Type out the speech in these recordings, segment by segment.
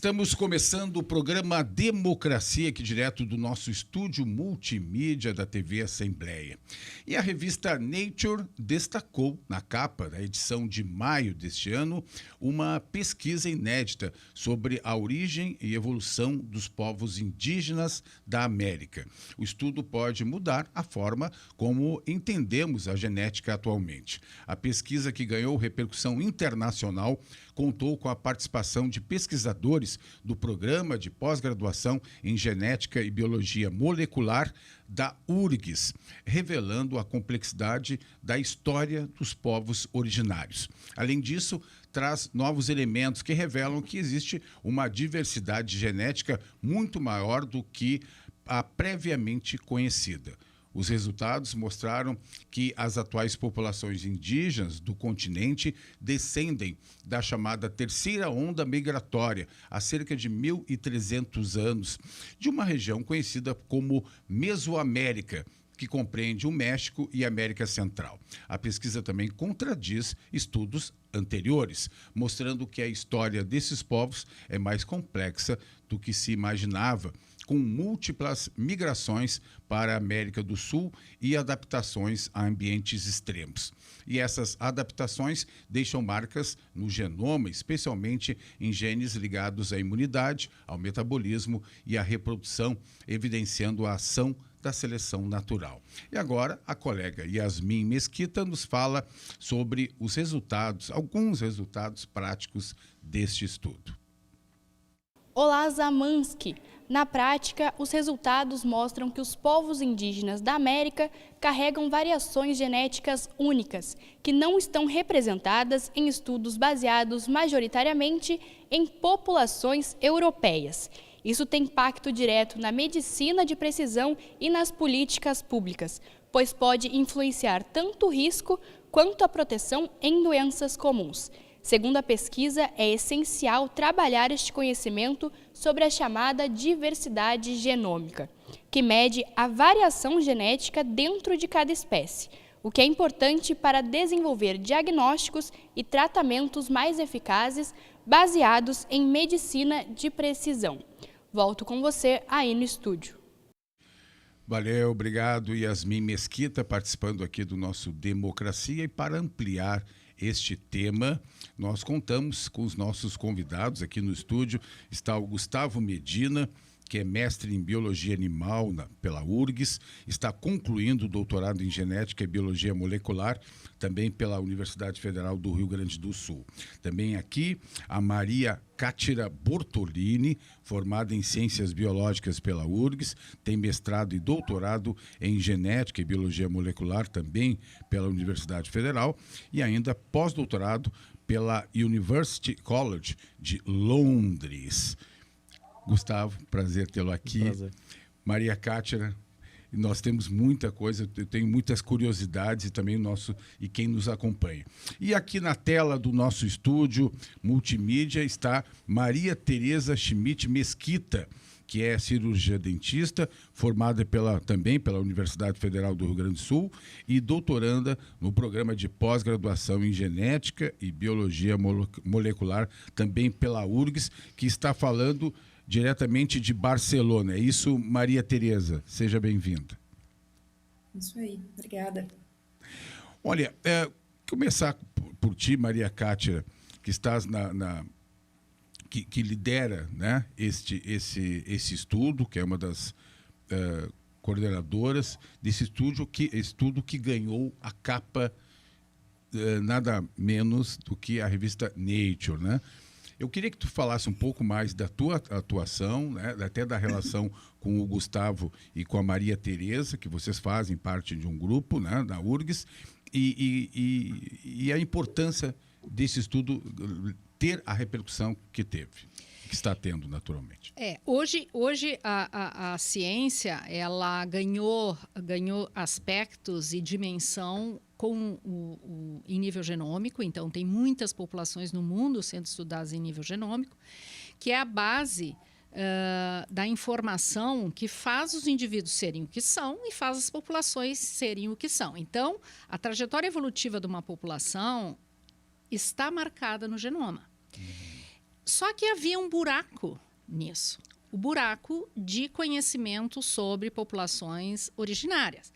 Estamos começando o programa Democracia, aqui direto do nosso estúdio multimídia da TV Assembleia. E a revista Nature destacou na capa da edição de maio deste ano uma pesquisa inédita sobre a origem e evolução dos povos indígenas da América. O estudo pode mudar a forma como entendemos a genética atualmente. A pesquisa, que ganhou repercussão internacional, contou com a participação de pesquisadores do Programa de Pós-Graduação em Genética e Biologia Molecular da URGS, revelando a complexidade da história dos povos originários. Além disso, traz novos elementos que revelam que existe uma diversidade genética muito maior do que a previamente conhecida. Os resultados mostraram que as atuais populações indígenas do continente descendem da chamada terceira onda migratória, há cerca de 1.300 anos, de uma região conhecida como Mesoamérica, que compreende o México e a América Central. A pesquisa também contradiz estudos anteriores, mostrando que a história desses povos é mais complexa do que se imaginava, com múltiplas migrações para a América do Sul e adaptações a ambientes extremos. E essas adaptações deixam marcas no genoma, especialmente em genes ligados à imunidade, ao metabolismo e à reprodução, evidenciando a ação da seleção natural. E agora a colega Yasmin Mesquita nos fala sobre os resultados, alguns resultados práticos deste estudo. Olá, Zamansky! Na prática, os resultados mostram que os povos indígenas da América carregam variações genéticas únicas, que não estão representadas em estudos baseados majoritariamente em populações europeias. Isso tem impacto direto na medicina de precisão e nas políticas públicas, pois pode influenciar tanto o risco quanto a proteção em doenças comuns. Segundo a pesquisa, é essencial trabalhar este conhecimento sobre a chamada diversidade genômica, que mede a variação genética dentro de cada espécie, o que é importante para desenvolver diagnósticos e tratamentos mais eficazes baseados em medicina de precisão. Volto com você aí no estúdio. Valeu, obrigado, Yasmin Mesquita, participando aqui do nosso Democracia. E para ampliar este tema, nós contamos com os nossos convidados aqui no estúdio. Está o Gustavo Medina, que é mestre em Biologia Animal pela URGS, está concluindo o doutorado em Genética e Biologia Molecular, também pela Universidade Federal do Rio Grande do Sul. Também aqui a Maria Cátira Bortolini, formada em Ciências Biológicas pela URGS, tem mestrado e doutorado em Genética e Biologia Molecular, também pela Universidade Federal, e ainda pós-doutorado pela University College de Londres. Gustavo, prazer tê-lo aqui. Prazer. Maria Cátira, nós temos muita coisa, eu tenho muitas curiosidades e também e quem nos acompanha. E aqui na tela do nosso estúdio multimídia está Maria Tereza Schmidt Mesquita, que é cirurgia dentista, formada também pela Universidade Federal do Rio Grande do Sul e doutoranda no programa de pós-graduação em Genética e Biologia Molecular, também pela URGS, que está falando diretamente de Barcelona. É isso, Maria Tereza? Seja bem-vinda. Isso aí, obrigada. Olha, começar por ti, Maria Cátira, que estás que lidera, né, esse estudo, que é uma das coordenadoras desse estudo que ganhou a capa nada menos do que a revista Nature, né? Eu queria que tu falasse um pouco mais da tua atuação, né, até da relação com o Gustavo e com a Maria Tereza, que vocês fazem parte de um grupo, né, da URGS, e a importância desse estudo ter a repercussão que teve, que está tendo naturalmente. Hoje a ciência ela ganhou aspectos e dimensão em nível genômico, então tem muitas populações no mundo sendo estudadas em nível genômico, que é a base da informação que faz os indivíduos serem o que são e faz as populações serem o que são. Então, a trajetória evolutiva de uma população está marcada no genoma. Só que havia um buraco nisso, o buraco de conhecimento sobre populações originárias.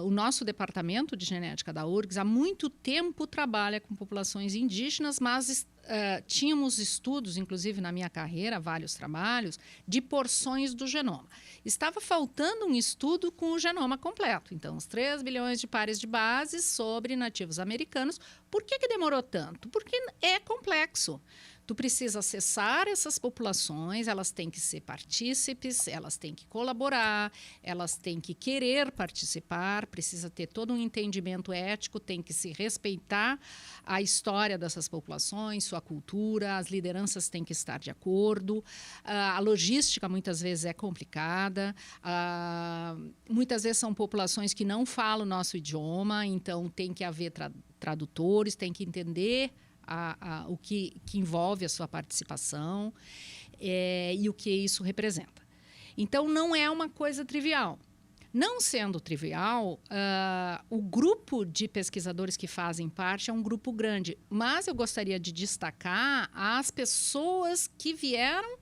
O nosso departamento de genética da URGS há muito tempo trabalha com populações indígenas, mas tínhamos estudos, inclusive na minha carreira, vários trabalhos, de porções do genoma. Estava faltando um estudo com o genoma completo. Então, os 3 bilhões de pares de bases sobre nativos americanos. Por que demorou tanto? Porque é complexo. Tu precisa acessar essas populações, elas têm que ser partícipes, elas têm que colaborar, elas têm que querer participar, precisa ter todo um entendimento ético, tem que se respeitar a história dessas populações, sua cultura, as lideranças têm que estar de acordo, a logística muitas vezes é complicada, muitas vezes são populações que não falam o nosso idioma, então tem que haver tradutores, tem que entender o que envolve a sua participação e o que isso representa. Então, não é uma coisa trivial. Não sendo trivial, o grupo de pesquisadores que fazem parte é um grupo grande, mas eu gostaria de destacar as pessoas que vieram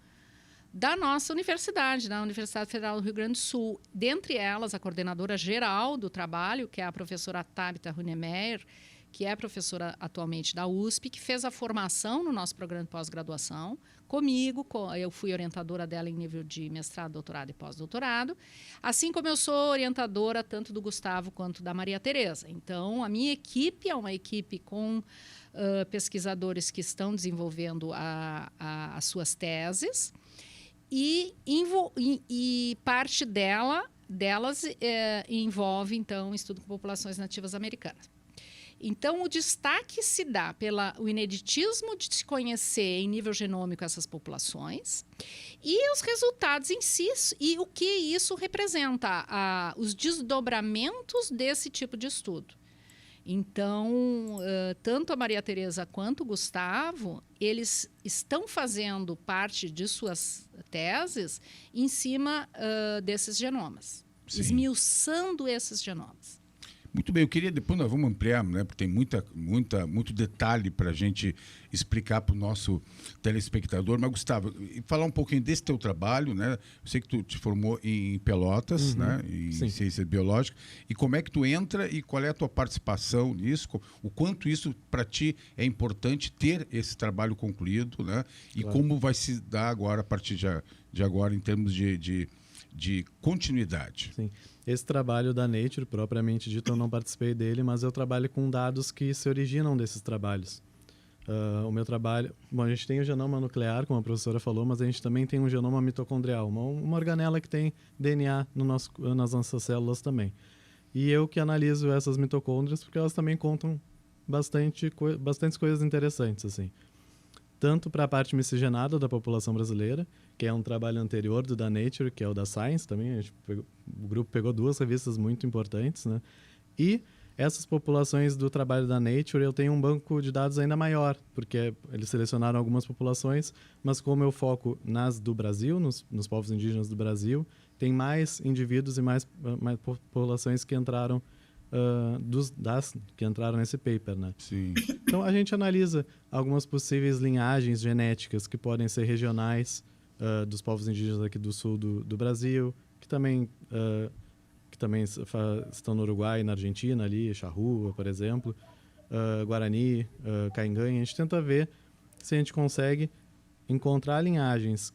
da nossa universidade, da Universidade Federal do Rio Grande do Sul. Dentre elas, a coordenadora geral do trabalho, que é a professora Tabita Runemeyer, que é professora atualmente da USP, que fez a formação no nosso programa de pós-graduação comigo. Eu fui orientadora dela em nível de mestrado, doutorado e pós-doutorado, assim como eu sou orientadora tanto do Gustavo quanto da Maria Tereza. Então, a minha equipe é uma equipe com pesquisadores que estão desenvolvendo as suas teses e parte delas envolve, então, o estudo com populações nativas americanas. Então, o destaque se dá pelo ineditismo de se conhecer em nível genômico essas populações e os resultados em si e o que isso representa, os desdobramentos desse tipo de estudo. Então, tanto a Maria Tereza quanto o Gustavo, eles estão fazendo parte de suas teses em cima desses genomas, esmiuçando esses genomas. Muito bem, eu queria, depois nós vamos ampliar, né, porque tem muito detalhe para a gente explicar para o nosso telespectador. Mas, Gustavo, falar um pouquinho desse teu trabalho, né? Eu sei que tu te formou em Pelotas, né, em Ciências Biológicas. E como é que tu entra e qual é a tua participação nisso? O quanto isso, para ti, é importante ter esse trabalho concluído, né? E como vai se dar agora, a partir de agora, em termos de continuidade. Sim. Esse trabalho da Nature, propriamente dito, eu não participei dele, mas eu trabalho com dados que se originam desses trabalhos. O meu trabalho... Bom, a gente tem o genoma nuclear, como a professora falou, mas a gente também tem um genoma mitocondrial, uma organela que tem DNA nas nossas células também. E eu que analiso essas mitocôndrias, porque elas também contam bastantes coisas interessantes, assim. Tanto para a parte miscigenada da população brasileira, que é um trabalho anterior do da Nature, que é o da Science também. O grupo pegou 2 revistas muito importantes, né? E essas populações do trabalho da Nature, eu tenho um banco de dados ainda maior, porque eles selecionaram algumas populações, mas como eu foco nas do Brasil, nos povos indígenas do Brasil, tem mais indivíduos e mais populações que entraram que entraram nesse paper, né? Sim. Então, a gente analisa algumas possíveis linhagens genéticas que podem ser regionais dos povos indígenas aqui do sul do Brasil, que também estão no Uruguai e na Argentina, ali, Charrua, por exemplo, Guarani, Cainganha. A gente tenta ver se a gente consegue encontrar linhagens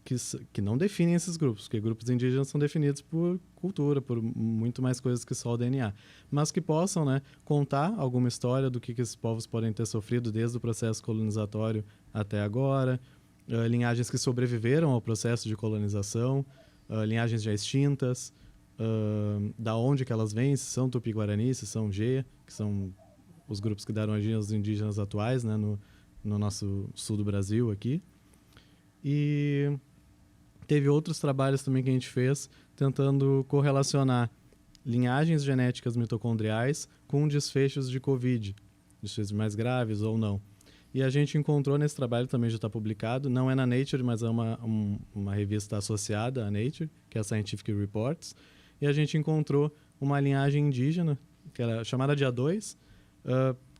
que não definem esses grupos, porque grupos indígenas são definidos por cultura, por muito mais coisas que só o DNA, mas que possam, né, contar alguma história do que esses povos podem ter sofrido desde o processo colonizatório até agora, linhagens que sobreviveram ao processo de colonização, linhagens já extintas, da onde que elas vêm, se são Tupi-Guarani, se são Gê, que são os grupos que deram origem aos indígenas atuais, né, no nosso sul do Brasil aqui. E teve outros trabalhos também que a gente fez tentando correlacionar linhagens genéticas mitocondriais com desfechos de COVID, desfechos mais graves ou não. E a gente encontrou nesse trabalho, também já está publicado, não é na Nature, mas é uma revista associada à Nature, que é a Scientific Reports, e a gente encontrou uma linhagem indígena, que era chamada de A2,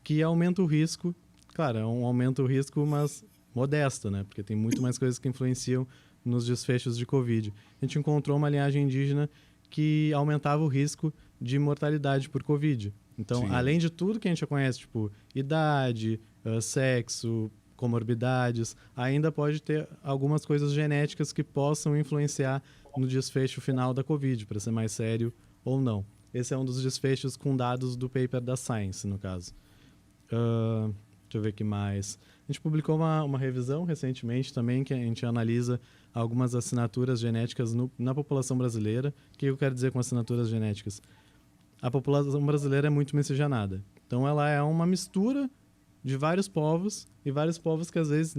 que aumenta o risco, claro, é um aumento o risco, mas modesta, né? Porque tem muito mais coisas que influenciam nos desfechos de Covid. A gente encontrou uma linhagem indígena que aumentava o risco de mortalidade por Covid. Então, Sim. além de tudo que a gente já conhece, tipo idade, sexo, comorbidades, ainda pode ter algumas coisas genéticas que possam influenciar no desfecho final da Covid, para ser mais sério ou não. Esse é um dos desfechos com dados do paper da Science, no caso. Deixa eu ver o que mais. A gente publicou uma revisão recentemente também, que a gente analisa algumas assinaturas genéticas na população brasileira. O que eu quero dizer com assinaturas genéticas? A população brasileira é muito miscigenada. Então, ela é uma mistura de vários povos, e vários povos que às vezes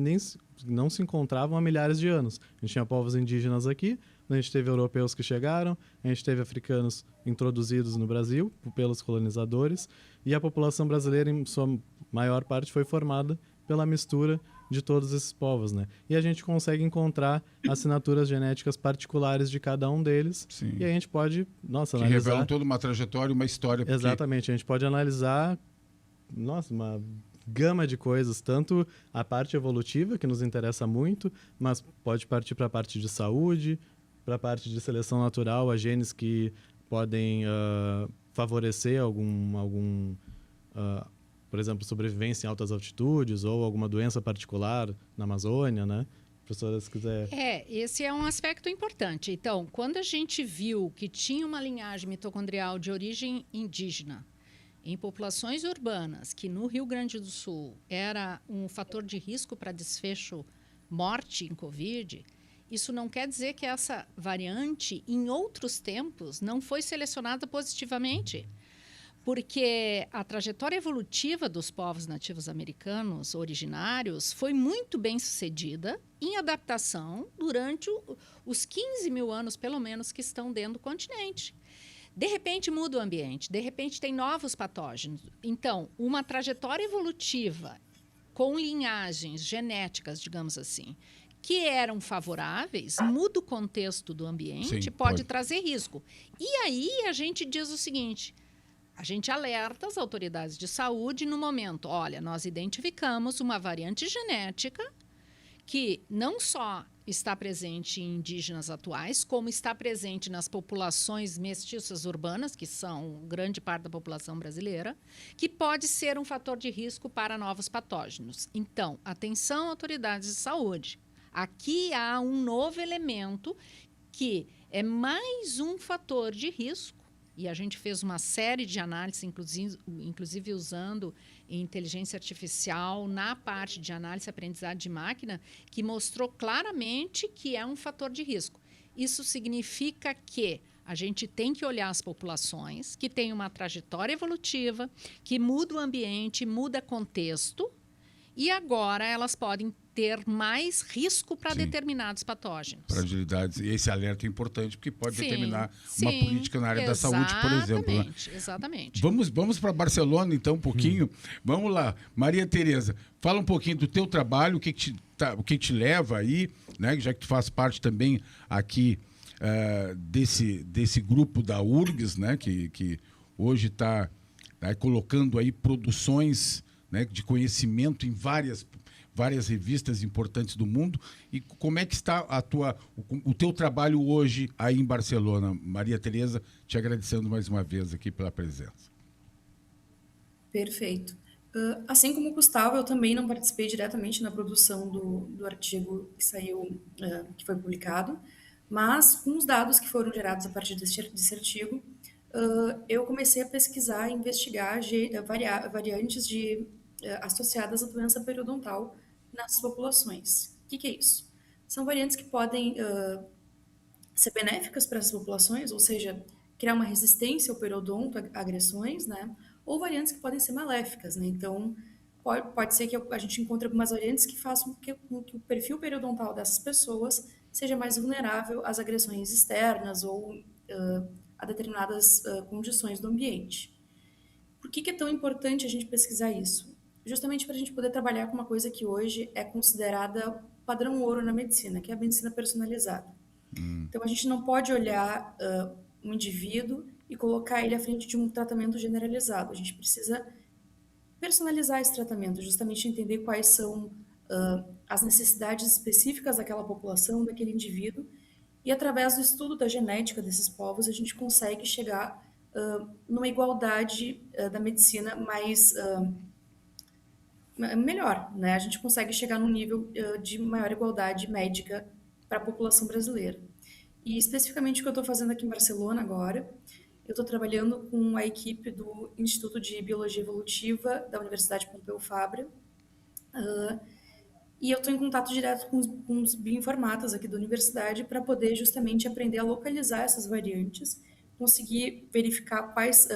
não se encontravam há milhares de anos. A gente tinha povos indígenas aqui, a gente teve europeus que chegaram, a gente teve africanos introduzidos no Brasil pelos colonizadores, e a população brasileira, em sua maior parte, foi formada pela mistura de todos esses povos, né? E a gente consegue encontrar assinaturas genéticas particulares de cada um deles. Sim. E a gente pode, que analisar... revelam toda uma trajetória, uma história. Exatamente, a gente pode analisar, uma gama de coisas, tanto a parte evolutiva, que nos interessa muito, mas pode partir para a parte de saúde, para a parte de seleção natural, a genes que podem favorecer por exemplo, sobrevivência em altas altitudes ou alguma doença particular na Amazônia, né? Professora, se quiser... Esse é um aspecto importante. Então, quando a gente viu que tinha uma linhagem mitocondrial de origem indígena em populações urbanas, que no Rio Grande do Sul era um fator de risco para desfecho morte em Covid, isso não quer dizer que essa variante, em outros tempos, não foi selecionada positivamente. Porque a trajetória evolutiva dos povos nativos americanos originários foi muito bem sucedida em adaptação durante os 15 mil anos, pelo menos, que estão dentro do continente. De repente muda o ambiente, de repente tem novos patógenos. Então, uma trajetória evolutiva com linhagens genéticas, digamos assim, que eram favoráveis, muda o contexto do ambiente, Sim, pode trazer risco. E aí a gente diz o seguinte... A gente alerta as autoridades de saúde no momento, olha, nós identificamos uma variante genética que não só está presente em indígenas atuais, como está presente nas populações mestiças urbanas, que são grande parte da população brasileira, que pode ser um fator de risco para novos patógenos. Então, atenção, autoridades de saúde. Aqui há um novo elemento que é mais um fator de risco. E a gente fez uma série de análises, inclusive usando inteligência artificial na parte de análise e aprendizado de máquina, que mostrou claramente que é um fator de risco. Isso significa que a gente tem que olhar as populações que têm uma trajetória evolutiva, que muda o ambiente, muda contexto, e agora elas podem ter mais risco para determinados patógenos. Fragilidades. E esse alerta é importante porque pode determinar uma sim, política na área da saúde, por exemplo. Né? Exatamente. Vamos para Barcelona, então, um pouquinho. Vamos lá. Maria Tereza, fala um pouquinho do teu trabalho, o que te leva aí, né? Já que tu faz parte também aqui desse grupo da URGS, né? Que hoje está colocando aí produções, né, de conhecimento em várias revistas importantes do mundo. E como é que está o teu trabalho hoje aí em Barcelona? Maria Tereza, te agradecendo mais uma vez aqui pela presença. Perfeito. Assim como o Gustavo, eu também não participei diretamente na produção do artigo que saiu, que foi publicado, mas com os dados que foram gerados a partir desse artigo, eu comecei a pesquisar e investigar variantes associadas à doença periodontal nessas populações. O que é isso? São variantes que podem ser benéficas para essas populações, ou seja, criar uma resistência ao periodonto, a agressões, né? Ou variantes que podem ser maléficas, né? Então, pode ser que a gente encontre algumas variantes que façam com que o perfil periodontal dessas pessoas seja mais vulnerável às agressões externas ou a determinadas condições do ambiente. Por que é tão importante a gente pesquisar isso? Justamente para a gente poder trabalhar com uma coisa que hoje é considerada padrão ouro na medicina, que é a medicina personalizada. Então, a gente não pode olhar um indivíduo e colocar ele à frente de um tratamento generalizado. A gente precisa personalizar esse tratamento, justamente entender quais são as necessidades específicas daquela população, daquele indivíduo, e através do estudo da genética desses povos, a gente consegue chegar numa igualdade da medicina mais melhor, né? A gente consegue chegar num nível de maior igualdade médica para a população brasileira. E especificamente o que eu estou fazendo aqui em Barcelona agora, eu estou trabalhando com a equipe do Instituto de Biologia Evolutiva da Universidade Pompeu Fabra, e eu estou em contato direto com os bioinformatas aqui da universidade para poder justamente aprender a localizar essas variantes, conseguir verificar quais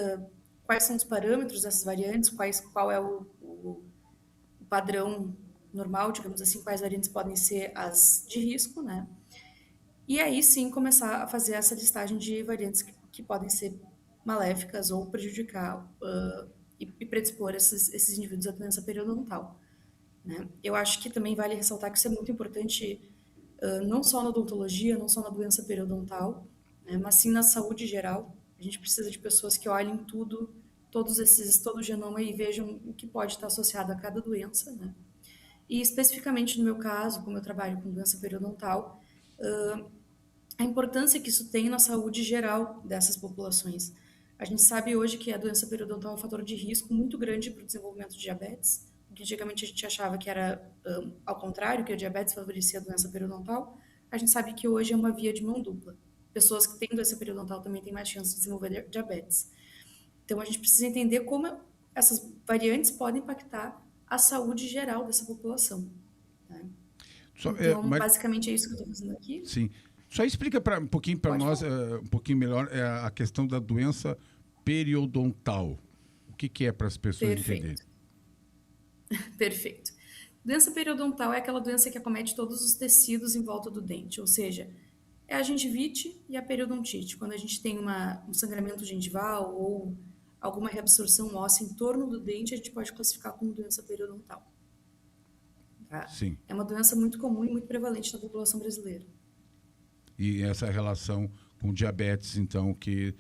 são os parâmetros dessas variantes, qual é o padrão normal, digamos assim, quais variantes podem ser as de risco, né? E aí sim começar a fazer essa listagem de variantes que podem ser maléficas ou prejudicar e predispor esses indivíduos à doença periodontal, né? Eu acho que também vale ressaltar que isso é muito importante não só na odontologia, não só na doença periodontal, né, mas sim na saúde geral. A gente precisa de pessoas que olhem todo o genoma e vejam o que pode estar associado a cada doença, né? E especificamente no meu caso, como eu trabalho com doença periodontal, a importância que isso tem na saúde geral dessas populações. A gente sabe hoje que a doença periodontal é um fator de risco muito grande para o desenvolvimento de diabetes, que antigamente a gente achava que era ao contrário, que a diabetes favorecia a doença periodontal. A gente sabe que hoje é uma via de mão dupla. Pessoas que têm doença periodontal também têm mais chance de desenvolver diabetes. Então a gente precisa entender como essas variantes podem impactar a saúde geral dessa população, né? Então, basicamente é isso que eu estou fazendo aqui. Sim. Só explica um pouquinho para nós, um pouquinho melhor, a questão da doença periodontal. O que é para as pessoas entenderem? Perfeito. Doença periodontal é aquela doença que acomete todos os tecidos em volta do dente, ou seja, é a gengivite e a periodontite. Quando a gente tem um sangramento gengival ou alguma reabsorção óssea em torno do dente, a gente pode classificar como doença periodontal. Tá? Sim. É uma doença muito comum e muito prevalente na população brasileira. E essa relação com diabetes, então, que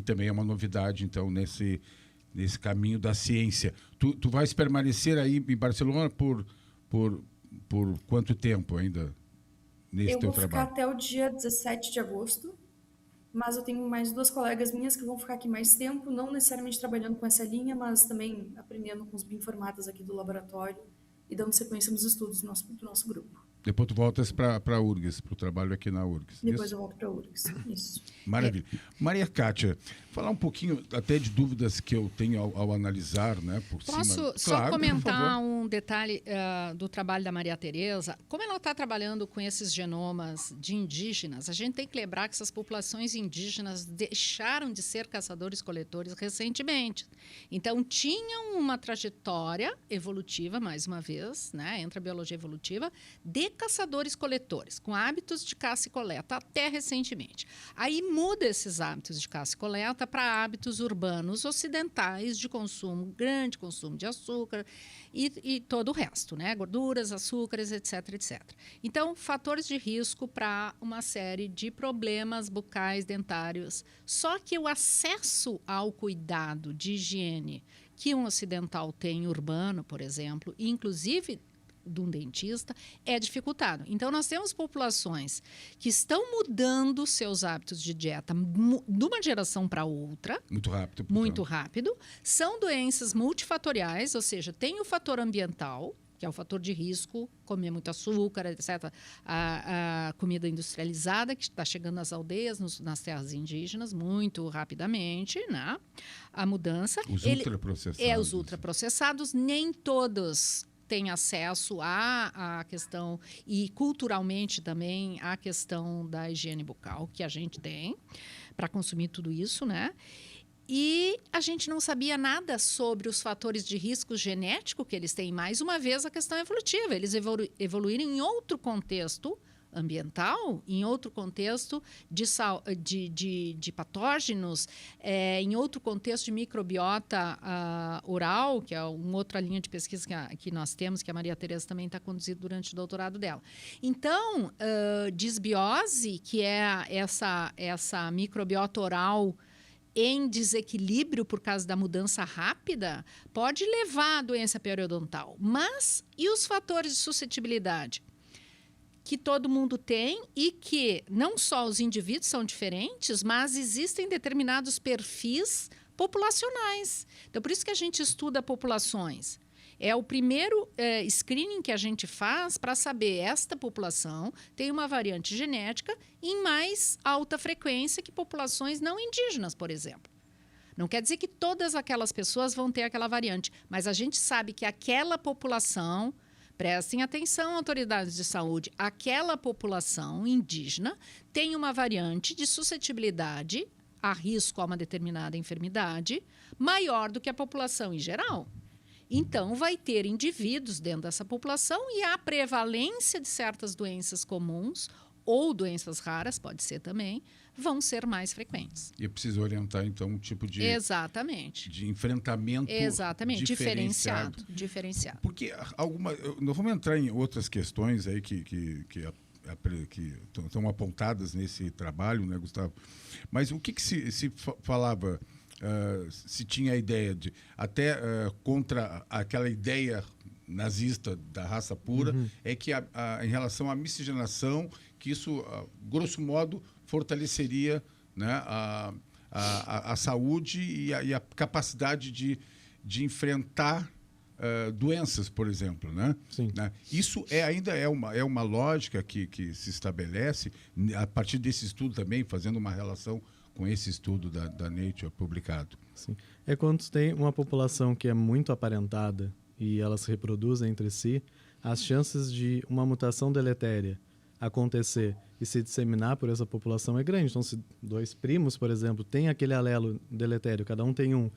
também é uma novidade, então, nesse caminho da ciência. Tu vais permanecer aí em Barcelona por quanto tempo ainda nesse teu trabalho? Eu vou ficar até o dia 17 de agosto, mas eu tenho mais 2 colegas minhas que vão ficar aqui mais tempo, não necessariamente trabalhando com essa linha, mas também aprendendo com os bioinformatas aqui do laboratório e dando sequência nos estudos do nosso grupo. Depois tu voltas para a URGS, para o trabalho aqui na URGS. Depois isso? Eu volto para a URGS, isso. Maravilha. Maria Kátia, falar um pouquinho até de dúvidas que eu tenho ao analisar, né, por cima. Posso só comentar um detalhe do trabalho da Maria Tereza? Como ela está trabalhando com esses genomas de indígenas, a gente tem que lembrar que essas populações indígenas deixaram de ser caçadores-coletores recentemente. Então, tinham uma trajetória evolutiva, mais uma vez, né, entra a biologia evolutiva, de caçadores-coletores, com hábitos de caça e coleta até recentemente. Aí muda esses hábitos de caça e coleta para hábitos urbanos ocidentais de consumo, grande consumo de açúcar e todo o resto, né? Gorduras, açúcares, etc, etc. Então, fatores de risco para uma série de problemas bucais, dentários. Só que o acesso ao cuidado de higiene que um ocidental tem urbano, por exemplo, e inclusive de um dentista, é dificultado. Então, nós temos populações que estão mudando seus hábitos de dieta de uma geração para outra. Muito rápido. Muito rápido. São doenças multifatoriais, ou seja, tem o fator ambiental, que é o fator de risco, comer muito açúcar, etc. A comida industrializada, que está chegando nas aldeias, nas terras indígenas, muito rapidamente, né? A mudança. Os ultraprocessados. Os ultraprocessados, nem todos têm acesso à questão, e culturalmente também, à questão da higiene bucal, que a gente tem para consumir tudo isso, né? E a gente não sabia nada sobre os fatores de risco genético que eles têm. Mais uma vez, a questão evolutiva. Eles evoluíram em outro contexto ambiental, em outro contexto de patógenos, em outro contexto de microbiota oral, que é uma outra linha de pesquisa que nós temos, que a Maria Tereza também está conduzindo durante o doutorado dela. Então, disbiose, que é essa microbiota oral em desequilíbrio por causa da mudança rápida, pode levar à doença periodontal. Mas e os fatores de suscetibilidade? Que todo mundo tem e que não só os indivíduos são diferentes, mas existem determinados perfis populacionais. Então, por isso que a gente estuda populações. É o primeiro screening que a gente faz para saber esta população tem uma variante genética em mais alta frequência que populações não indígenas, por exemplo. Não quer dizer que todas aquelas pessoas vão ter aquela variante, mas a gente sabe que aquela população, prestem atenção, autoridades de saúde, aquela população indígena tem uma variante de suscetibilidade a risco a uma determinada enfermidade maior do que a população em geral. Então, vai ter indivíduos dentro dessa população e a prevalência de certas doenças comuns ou doenças raras, pode ser também, vão ser mais frequentes. E é preciso orientar, então, um tipo de... Exatamente. De enfrentamento Exatamente, diferenciado. Diferenciado. Porque nós vamos entrar em outras questões aí que estão apontadas nesse trabalho, né, Gustavo? Mas o que se falava... se tinha a ideia de até contra aquela ideia nazista da raça pura, é que em relação à miscigenação, que isso, grosso modo, fortaleceria, né, a saúde e a capacidade de enfrentar doenças, por exemplo, né? Sim. Né? Isso ainda é uma lógica que se estabelece a partir desse estudo também, fazendo uma relação com esse estudo da Nature publicado. Sim. É quando tem uma população que é muito aparentada e elas se reproduzem entre si, as chances de uma mutação deletéria acontecer e se disseminar por essa população é grande. Então, se dois primos, por exemplo, têm aquele alelo deletério, cada um tem um,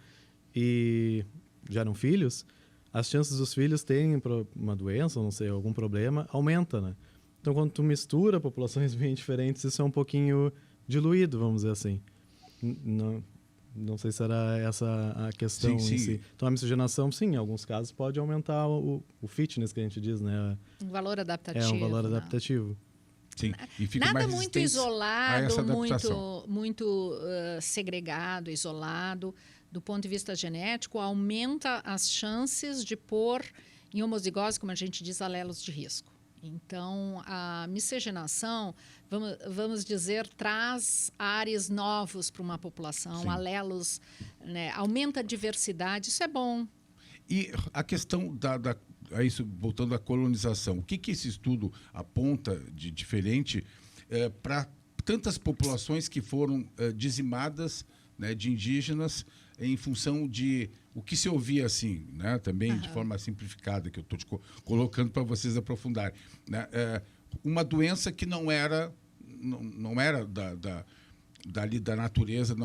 e geram filhos, as chances dos filhos terem uma doença, não sei, algum problema, aumenta, né? Então, quando tu mistura populações bem diferentes, isso é um pouquinho diluído, vamos dizer assim. Não sei se era essa a questão sim, em si. Então, a miscigenação, sim, em alguns casos pode aumentar o fitness, que a gente diz, né? Um valor adaptativo. É um valor adaptativo. Sim, e fica nada mais muito resistente a isolado, essa adaptação. muito segregado, isolado. Do ponto de vista genético, aumenta as chances de pôr em homozigose, como a gente diz, alelos de risco. Então, a miscigenação, vamos dizer, traz ares novos para uma população, Sim. alelos, né, aumenta a diversidade, isso é bom. E a questão isso, voltando à colonização, o que esse estudo aponta de diferente para tantas populações que foram dizimadas, né, de indígenas em função de o que se ouvia assim, né, também de forma simplificada, que eu estou colocando para vocês aprofundarem, né, uma doença que não era dali da natureza,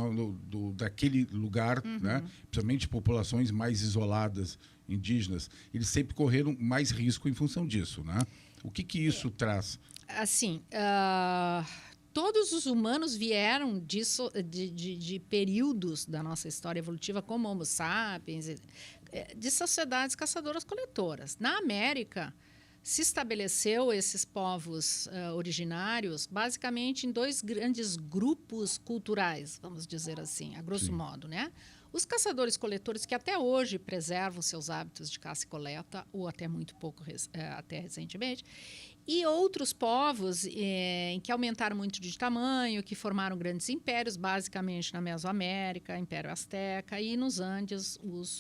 daquele lugar, né, principalmente populações mais isoladas, indígenas, eles sempre correram mais risco em função disso, né? O que isso traz? Assim, todos os humanos vieram de períodos da nossa história evolutiva, como Homo sapiens, de sociedades caçadoras-coletoras. Na América, se estabeleceu esses povos originários basicamente em dois grandes grupos culturais, vamos dizer assim, a grosso modo, né? Os caçadores-coletores, que até hoje preservam seus hábitos de caça e coleta, ou até muito pouco, até recentemente, e outros povos em que aumentaram muito de tamanho, que formaram grandes impérios, basicamente na Mesoamérica, Império Azteca, e nos Andes,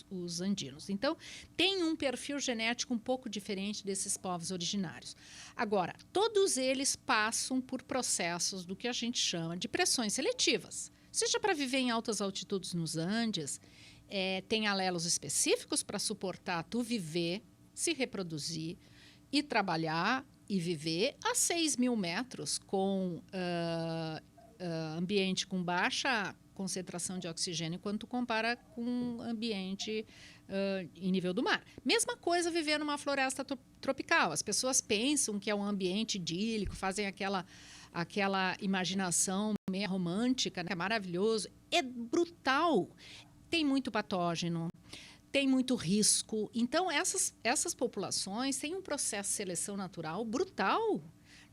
os andinos. Então, tem um perfil genético um pouco diferente desses povos originários. Agora, todos eles passam por processos do que a gente chama de pressões seletivas. Seja para viver em altas altitudes nos Andes, tem alelos específicos para suportar tu viver, se reproduzir e trabalhar e viver a 6.000 metros com ambiente com baixa concentração de oxigênio quando tu compara com ambiente em nível do mar. Mesma coisa viver numa floresta tropical. As pessoas pensam que é um ambiente idílico, fazem aquela imaginação meio romântica, né? É maravilhoso. É brutal. Tem muito patógeno, tem muito risco. Então, essas populações têm um processo de seleção natural brutal.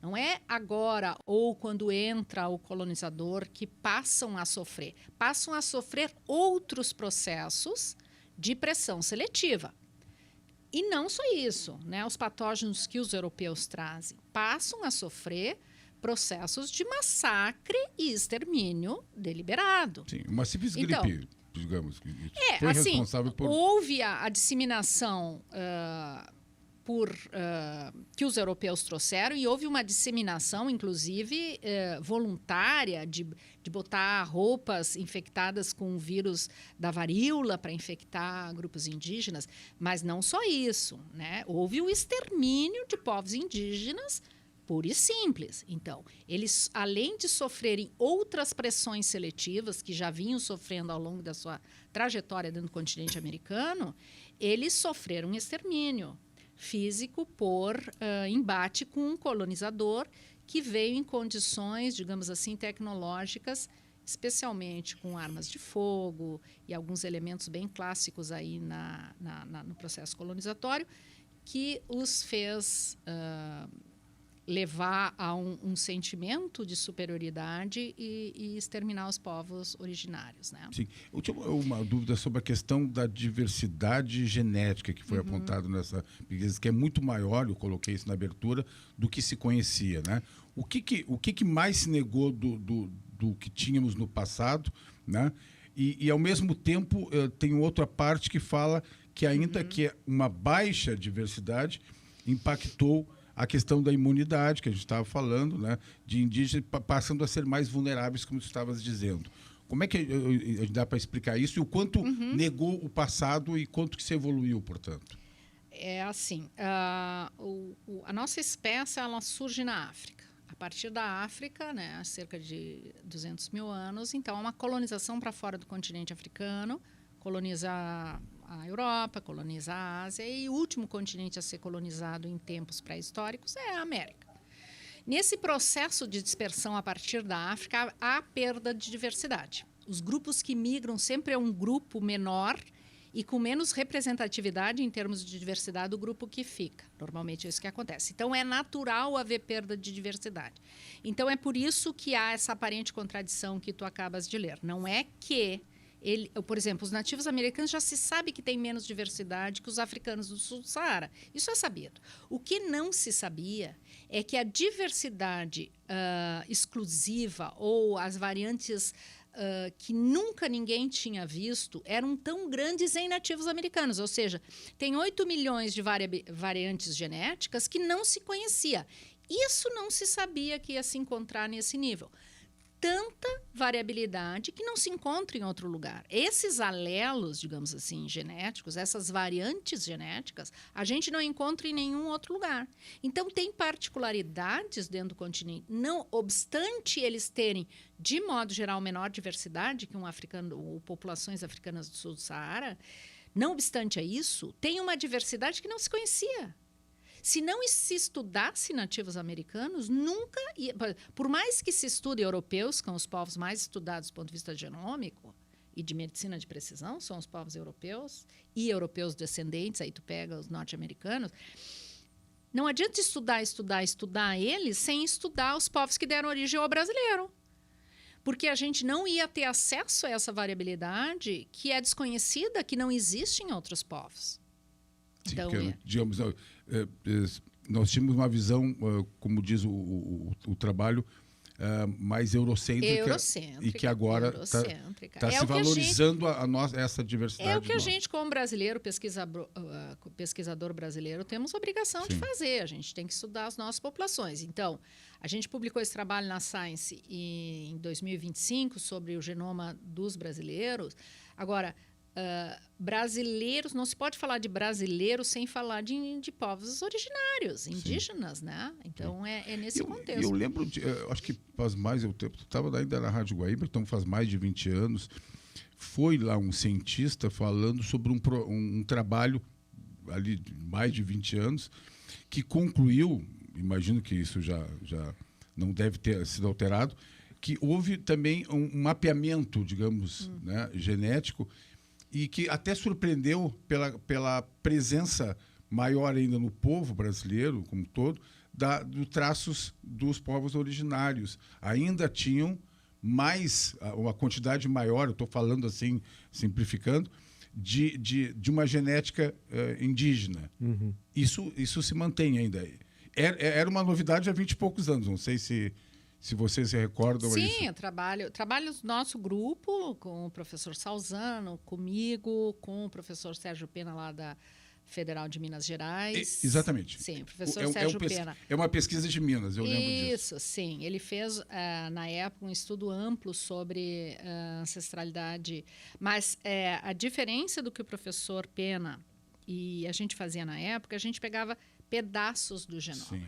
Não é agora ou quando entra o colonizador que passam a sofrer. Passam a sofrer outros processos de pressão seletiva. E não só isso, né? Os patógenos que os europeus trazem passam a sofrer processos de massacre e extermínio deliberado. Sim, uma simples gripe, digamos. Que foi assim, responsável por... houve a disseminação que os europeus trouxeram e houve uma disseminação, inclusive, voluntária de botar roupas infectadas com o vírus da varíola para infectar grupos indígenas. Mas não só isso, né? Houve o extermínio de povos indígenas puro e simples. Então, eles, além de sofrerem outras pressões seletivas que já vinham sofrendo ao longo da sua trajetória dentro do continente americano, eles sofreram um extermínio físico por embate com um colonizador que veio em condições, digamos assim, tecnológicas, especialmente com armas de fogo e alguns elementos bem clássicos aí no processo colonizatório, que os fez levar a um sentimento de superioridade e exterminar os povos originários, né? Sim. Eu tinha uma dúvida sobre a questão da diversidade genética que foi apontada nessa pesquisa, que é muito maior, eu coloquei isso na abertura, do que se conhecia, né? O que mais se negou do que tínhamos no passado, né? E ao mesmo tempo, tem outra parte que fala que ainda que uma baixa diversidade impactou a questão da imunidade, que a gente estava falando, né, de indígenas passando a ser mais vulneráveis, como tu estavas dizendo. Como é que dá para explicar isso? E o quanto negou o passado e quanto que se evoluiu, portanto? É assim, a nossa espécie ela surge na África. A partir da África, né, há cerca de 200 mil anos, então, uma colonização para fora do continente africano, colonizar a Europa, coloniza a Ásia, e o último continente a ser colonizado em tempos pré-históricos é a América. Nesse processo de dispersão a partir da África, há perda de diversidade. Os grupos que migram sempre é um grupo menor e com menos representatividade em termos de diversidade do grupo que fica. Normalmente é isso que acontece. Então, é natural haver perda de diversidade. Então, é por isso que há essa aparente contradição que tu acabas de ler. Não é que por exemplo, os nativos americanos já se sabe que tem menos diversidade que os africanos do sul do Saara. Isso é sabido. O que não se sabia é que a diversidade exclusiva ou as variantes que nunca ninguém tinha visto eram tão grandes em nativos americanos. Ou seja, tem 8 milhões de variantes genéticas que não se conhecia. Isso não se sabia que ia se encontrar nesse nível. Tanta variabilidade que não se encontra em outro lugar. Esses alelos, digamos assim, genéticos, essas variantes genéticas, a gente não encontra em nenhum outro lugar. Então, tem particularidades dentro do continente. Não obstante eles terem, de modo geral, menor diversidade que ou populações africanas do sul do Saara, não obstante a isso, tem uma diversidade que não se conhecia. Se não se estudasse nativos americanos, nunca ia, por mais que se estude europeus, que são os povos mais estudados do ponto de vista genômico e de medicina de precisão, são os povos europeus e europeus descendentes, aí tu pega os norte-americanos, não adianta estudar eles sem estudar os povos que deram origem ao brasileiro. Porque a gente não ia ter acesso a essa variabilidade que é desconhecida, que não existe em outros povos. Sim, então, digamos, nós tínhamos uma visão, como diz o trabalho, mais eurocêntrica e que agora está se valorizando essa diversidade. É o que a gente, como brasileiro, pesquisador brasileiro, temos obrigação de fazer. A gente tem que estudar as nossas populações. Então, a gente publicou esse trabalho na Science em 2025 sobre o genoma dos brasileiros. Agora, brasileiros, não se pode falar de brasileiros sem falar de povos originários, indígenas, né? Então, é nesse contexto. Eu lembro, acho que faz mais, eu estava ainda na Rádio Guaíba, então faz mais de 20 anos, foi lá um cientista falando sobre um trabalho ali de mais de 20 anos, que concluiu, imagino que isso já não deve ter sido alterado, que houve também um mapeamento, digamos, né, genético, e que até surpreendeu pela presença maior ainda no povo brasileiro, como um todo, dos traços dos povos originários. Ainda tinham uma quantidade maior, eu estou falando assim, simplificando, de uma genética indígena. Uhum. Isso se mantém ainda. Era uma novidade há 20 e poucos anos, não sei se vocês se recordam. Sim, eu trabalho no nosso grupo com o professor Salzano, comigo, com o professor Sérgio Pena, lá da Federal de Minas Gerais. Exatamente. Sim, professor Sérgio Pena. É uma pesquisa de Minas, eu lembro disso. Isso, sim. Ele fez, na época, um estudo amplo sobre ancestralidade. Mas a diferença do que o professor Pena e a gente fazia na época, a gente pegava pedaços do genoma.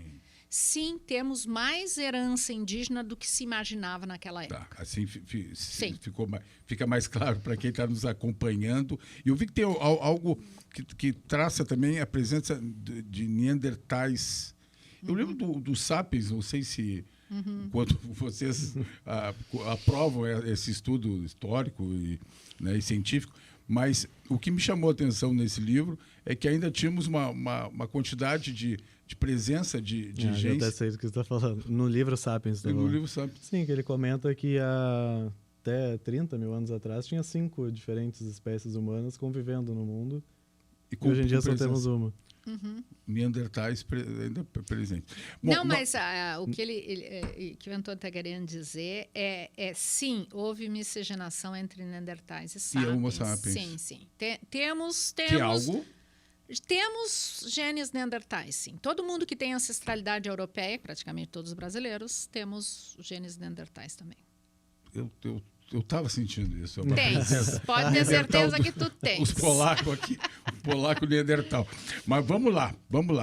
Sim, temos mais herança indígena do que se imaginava naquela época. Tá, assim fica mais claro para quem está nos acompanhando. E eu vi que tem algo que traça também a presença de neandertais. Eu lembro do Sapiens, não sei se quando vocês aprovam esse estudo histórico e científico, mas o que me chamou a atenção nesse livro é que ainda tínhamos uma quantidade de presença de genes. Eu até sei do que você está falando. No livro Sapiens. No livro Sapiens. Sim, que ele comenta que até 30 mil anos atrás tinha 5 diferentes espécies humanas convivendo no mundo. E hoje em dia só temos uma. Neandertais ainda presentes. Não, mas o que o Antônio está querendo dizer sim, houve miscigenação entre Neandertais e Sapiens. E Homo sapiens. Sim, sim. Temos que é algo? Temos genes neandertais, sim. Todo mundo que tem ancestralidade europeia, praticamente todos os brasileiros, temos genes neandertais também. Eu estava sentindo isso. Tens, pode ter certeza que tu tens. Os polacos aqui, o polaco neandertal. Mas vamos lá.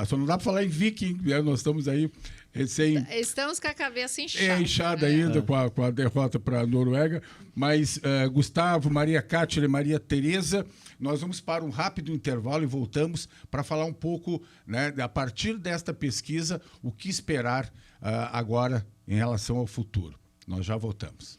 Só não dá para falar em viking, nós estamos aí recém... Estamos com a cabeça inchada. Inchada ainda com a derrota para a Noruega. Mas Gustavo, Maria Cátia e Maria Tereza, nós vamos para um rápido intervalo e voltamos para falar um pouco, a partir desta pesquisa, o que esperar agora em relação ao futuro. Nós já voltamos.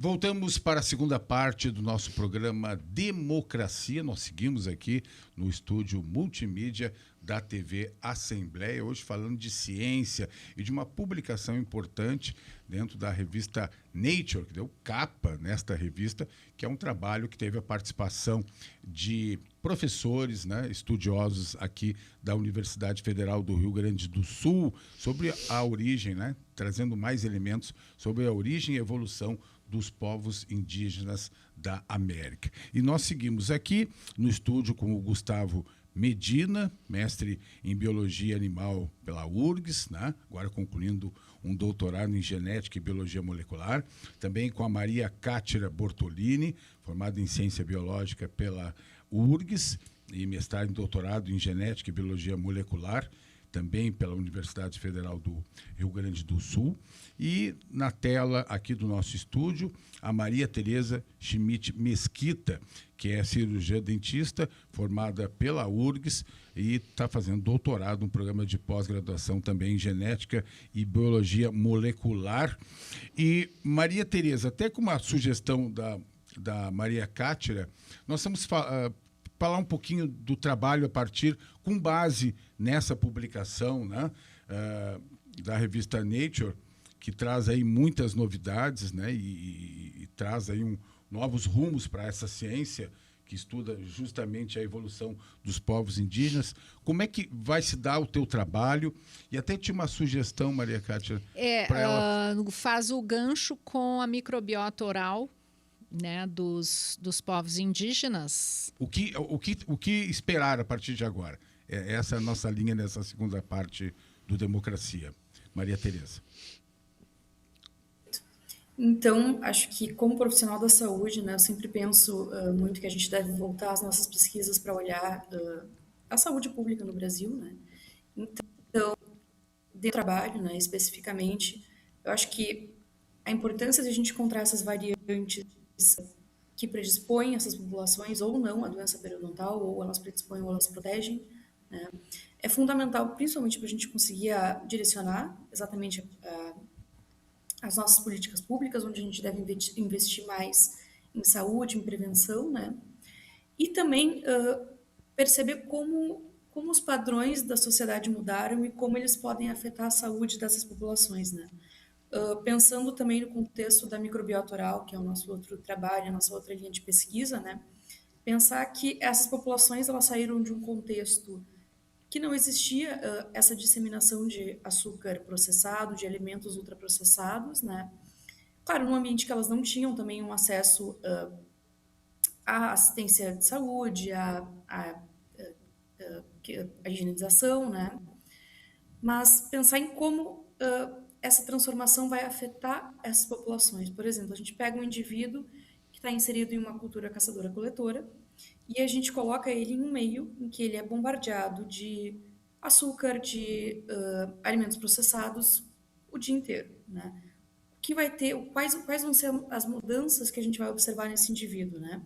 Voltamos para a segunda parte do nosso programa Democracia. Nós seguimos aqui no estúdio multimídia da TV Assembleia, hoje falando de ciência e de uma publicação importante dentro da revista Nature, que deu capa nesta revista, que é um trabalho que teve a participação de professores, estudiosos aqui da Universidade Federal do Rio Grande do Sul, sobre a origem, trazendo mais elementos sobre a origem e evolução dos povos indígenas da América. E nós seguimos aqui no estúdio com o Gustavo Medina, mestre em Biologia Animal pela URGS, agora concluindo um doutorado em Genética e Biologia Molecular. Também com a Maria Cátia Bortolini, formada em Ciência Biológica pela URGS e mestrado em doutorado em Genética e Biologia Molecular, também pela Universidade Federal do Rio Grande do Sul. E na tela aqui do nosso estúdio, a Maria Tereza Schmidt Mesquita, que é cirurgiã dentista, formada pela URGS e está fazendo doutorado no programa de pós-graduação também em Genética e Biologia Molecular. E Maria Tereza, até com uma sugestão da Maria Cátia, nós vamos falar um pouquinho do trabalho com base nessa publicação da revista Nature, que traz aí muitas novidades, e traz aí novos rumos para essa ciência que estuda justamente a evolução dos povos indígenas. Como é que vai se dar o teu trabalho? E até tinha uma sugestão, Maria Cátia, para ela... Faz o gancho com a microbiota oral, dos povos indígenas. O que esperar a partir de agora? Essa é a nossa linha nessa segunda parte do Democracia. Maria Tereza. Então, acho que como profissional da saúde, eu sempre penso muito que a gente deve voltar às nossas pesquisas para olhar a saúde pública no Brasil, Então, de trabalho, especificamente, eu acho que a importância de a gente encontrar essas variantes que predispõem essas populações ou não à doença periodontal, ou elas predispõem ou elas protegem, né? É fundamental, principalmente para a gente conseguir direcionar exatamente as nossas políticas públicas, onde a gente deve investir mais em saúde, em prevenção, né? E também perceber como os padrões da sociedade mudaram e como eles podem afetar a saúde dessas populações, né? Pensando também no contexto da microbiota oral, que é o nosso outro trabalho, a nossa outra linha de pesquisa, né? Pensar que essas populações elas saíram de um contexto que não existia essa disseminação de açúcar processado, de alimentos ultraprocessados, né? Claro, num ambiente que elas não tinham também um acesso à assistência de saúde, à higienização, né? Mas pensar em como essa transformação vai afetar essas populações. Por exemplo, a gente pega um indivíduo que está inserido em uma cultura caçadora-coletora e a gente coloca ele em um meio em que ele é bombardeado de açúcar, de alimentos processados o dia inteiro, né? Que vai ter, quais vão ser as mudanças que a gente vai observar nesse indivíduo, né?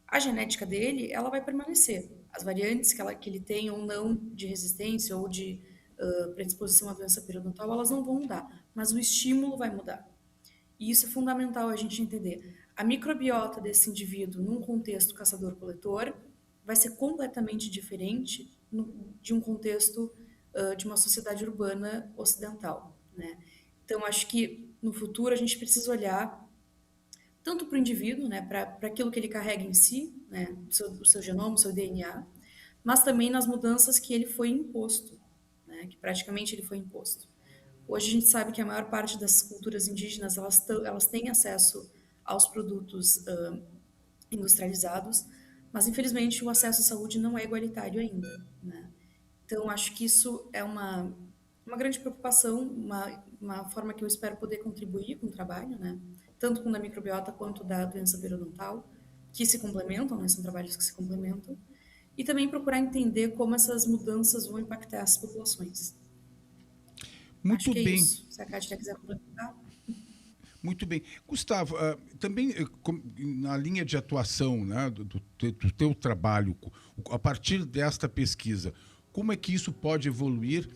A genética dele, ela vai permanecer. As variantes que ele tem ou não de resistência ou de predisposição à doença periodontal, elas não vão mudar, mas o estímulo vai mudar. E isso é fundamental a gente entender. A microbiota desse indivíduo, num contexto caçador-coletor, vai ser completamente diferente de um contexto de uma sociedade urbana ocidental, né? Então, acho que no futuro a gente precisa olhar tanto para o indivíduo, né, para aquilo que ele carrega em si, né, o seu genoma, o seu DNA, mas também nas mudanças que ele foi imposto, né, que praticamente ele foi imposto. Hoje a gente sabe que a maior parte das culturas indígenas elas têm acesso aos produtos industrializados, mas infelizmente o acesso à saúde não é igualitário ainda, né? Então acho que isso é uma grande preocupação, uma forma que eu espero poder contribuir com o trabalho, né? Tanto com a microbiota quanto da doença periodontal, que se complementam, né? São trabalhos que se complementam, e também procurar entender como essas mudanças vão impactar as populações. Acho Muito que é bem. isso. Se a Kátia quiser complementar. Muito bem. Gustavo, também na linha de atuação, né, do teu trabalho, a partir desta pesquisa, como é que isso pode evoluir?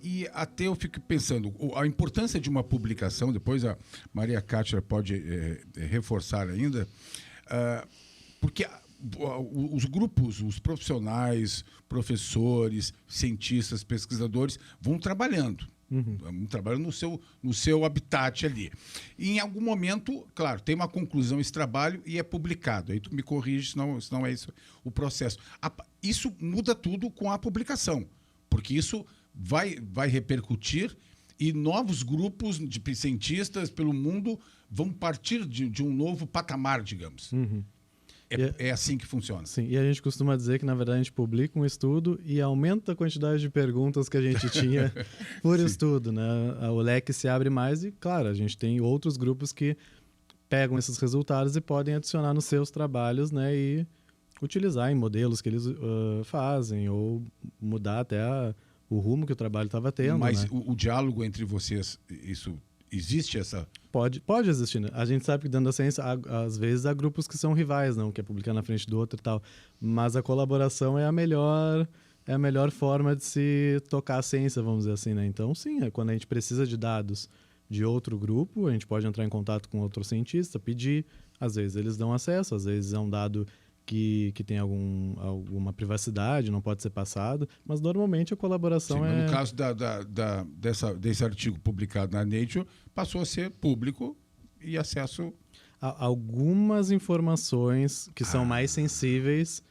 E até eu fico pensando, a importância de uma publicação, depois a Maria Kátia pode reforçar ainda, porque os grupos, os profissionais, professores, cientistas, pesquisadores vão trabalhando. Trabalhando no seu habitat ali. E em algum momento, claro, tem uma conclusão esse trabalho e é publicado. Aí tu me corrige, senão é isso o processo. Isso muda tudo com a publicação, porque isso vai repercutir e novos grupos de cientistas pelo mundo vão partir de um novo patamar, digamos. É assim que funciona. Sim, e a gente costuma dizer que, na verdade, a gente publica um estudo e aumenta a quantidade de perguntas que a gente tinha por estudo, né? O leque se abre mais e, claro, a gente tem outros grupos que pegam esses resultados e podem adicionar nos seus trabalhos, né? E utilizar em modelos que eles fazem ou mudar até o rumo que o trabalho estava tendo. Mas né? o diálogo entre vocês, isso existe essa... Pode existir, né? A gente sabe que dentro da ciência, às vezes, há grupos que são rivais, não, que é publicar na frente do outro e tal. Mas a colaboração é a melhor forma de se tocar a ciência, vamos dizer assim, né? Então, sim, quando a gente precisa de dados de outro grupo, a gente pode entrar em contato com outro cientista, pedir. Às vezes eles dão acesso, às vezes é um dado que tem alguma privacidade, não pode ser passado, mas normalmente a colaboração Sim, no caso desse artigo publicado na Nature, passou a ser público e acesso... Algumas informações que são mais sensíveis,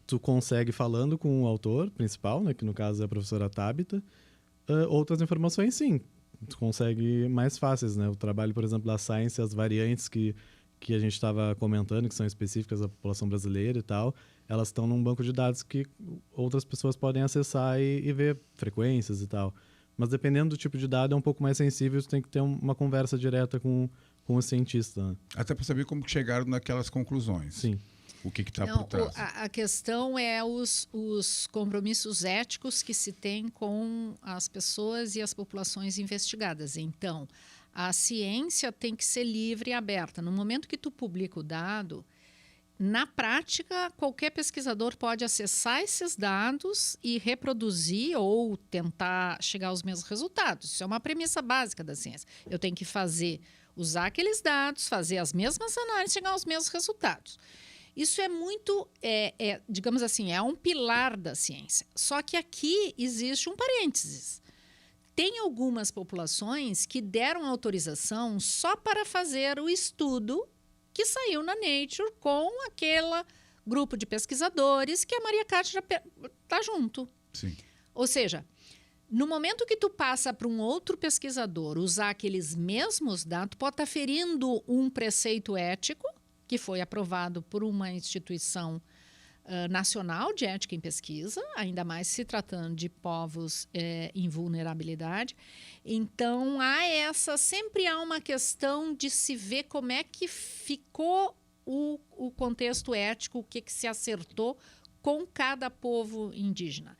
tu consegue falando com o autor principal, né, que no caso é a professora Tabita. Outras informações, sim, tu consegue mais fáceis, né? O trabalho, por exemplo, da Science, as variantes que a gente estava comentando, que são específicas da população brasileira e tal, elas estão num banco de dados que outras pessoas podem acessar e ver frequências e tal. Mas dependendo do tipo de dado, é um pouco mais sensível, você tem que ter uma conversa direta com o cientista. Né? Até para saber como chegaram naquelas conclusões. Sim. O que está por trás. A questão é os compromissos éticos que se tem com as pessoas e as populações investigadas. Então, a ciência tem que ser livre e aberta. No momento que tu publica o dado, Na prática, qualquer pesquisador pode acessar esses dados e reproduzir ou tentar chegar aos mesmos resultados. Isso é uma premissa básica da ciência. Eu tenho que usar aqueles dados, fazer as mesmas análises, chegar aos mesmos resultados. Isso é muito, digamos assim, é um pilar da ciência. Só que aqui existe um parênteses. Tem algumas populações que deram autorização só para fazer o estudo que saiu na Nature com aquele grupo de pesquisadores que a Maria Cátia está junto. Sim. Ou seja, no momento que tu passa para um outro pesquisador usar aqueles mesmos dados, tu pode estar ferindo um preceito ético que foi aprovado por uma instituição nacional de ética em pesquisa, ainda mais se tratando de povos em vulnerabilidade. Então, sempre há uma questão de se ver como é que ficou o contexto ético, o que se acertou com cada povo indígena.